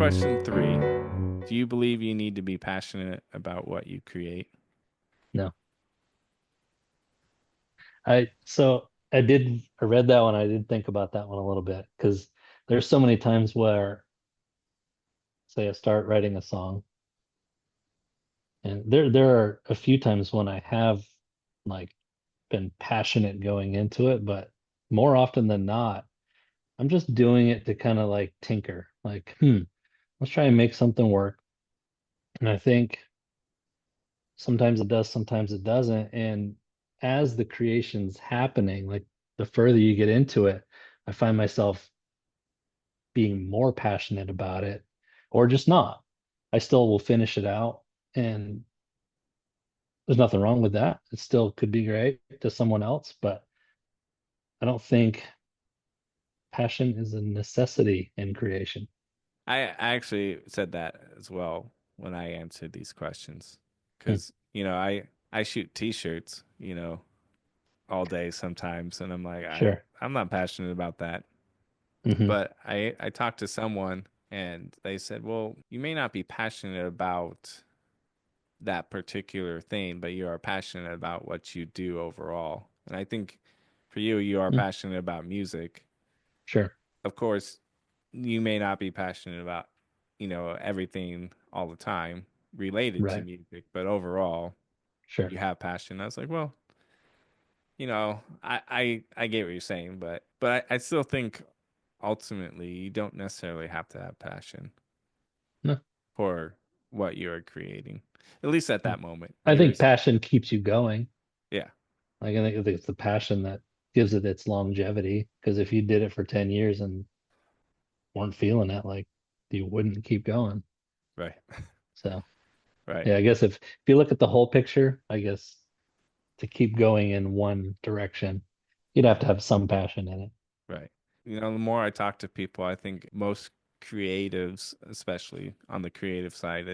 question 3. Do you believe you need to be passionate about what you create? No. I read that one. I did think about that one a little bit because there's so many times where, say, I start writing a song, and there are a few times when I have like been passionate going into it, but more often than not, I'm just doing it to kind of like tinker, like, let's try and make something work. And I think sometimes it does, sometimes it doesn't. And as the creation's happening, like the further you get into it, I find myself being more passionate about it or just not. I still will finish it out, and there's nothing wrong with that. It still could be great to someone else, but I don't think passion is a necessity in creation. I actually said that as well when I answered these questions. Hmm. Because, I shoot t-shirts, all day sometimes, and I'm like, Sure. I'm not passionate about that. Hmm. But I talked to someone and they said, well, you may not be passionate about that particular thing, but you are passionate about what you do overall. And I think for you, you are passionate about music. Sure. Of course, you may not be passionate about, everything all the time related to Right. music, but overall, Sure. you have passion. I was like, well, I get what you're saying, but I still think ultimately you don't necessarily have to have passion No. for what you're creating. At least at that moment. I think There's passion keeps you going. Yeah, Like I think it's the passion that gives it its longevity. Because if you did it for 10 years and weren't feeling it, like you wouldn't keep going. right. So Right. yeah, I guess if you look at the whole picture, I guess to keep going in one direction, you'd have Right. to have some passion in it. Right. The more I talk to people, I think most creatives, especially on the creative side,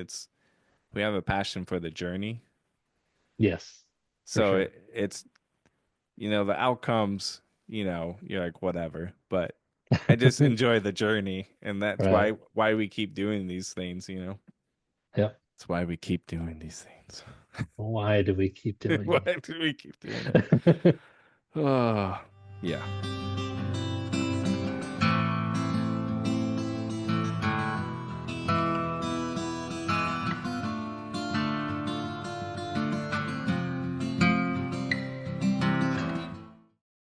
we have a passion for the journey. Yes, for So sure. it's the outcomes, you're like whatever, but I just enjoy the journey, and that's Right. why we keep doing these things. Yep. That's why we keep doing these things. Why do we keep doing Why do we keep doing it? it? Oh, yeah.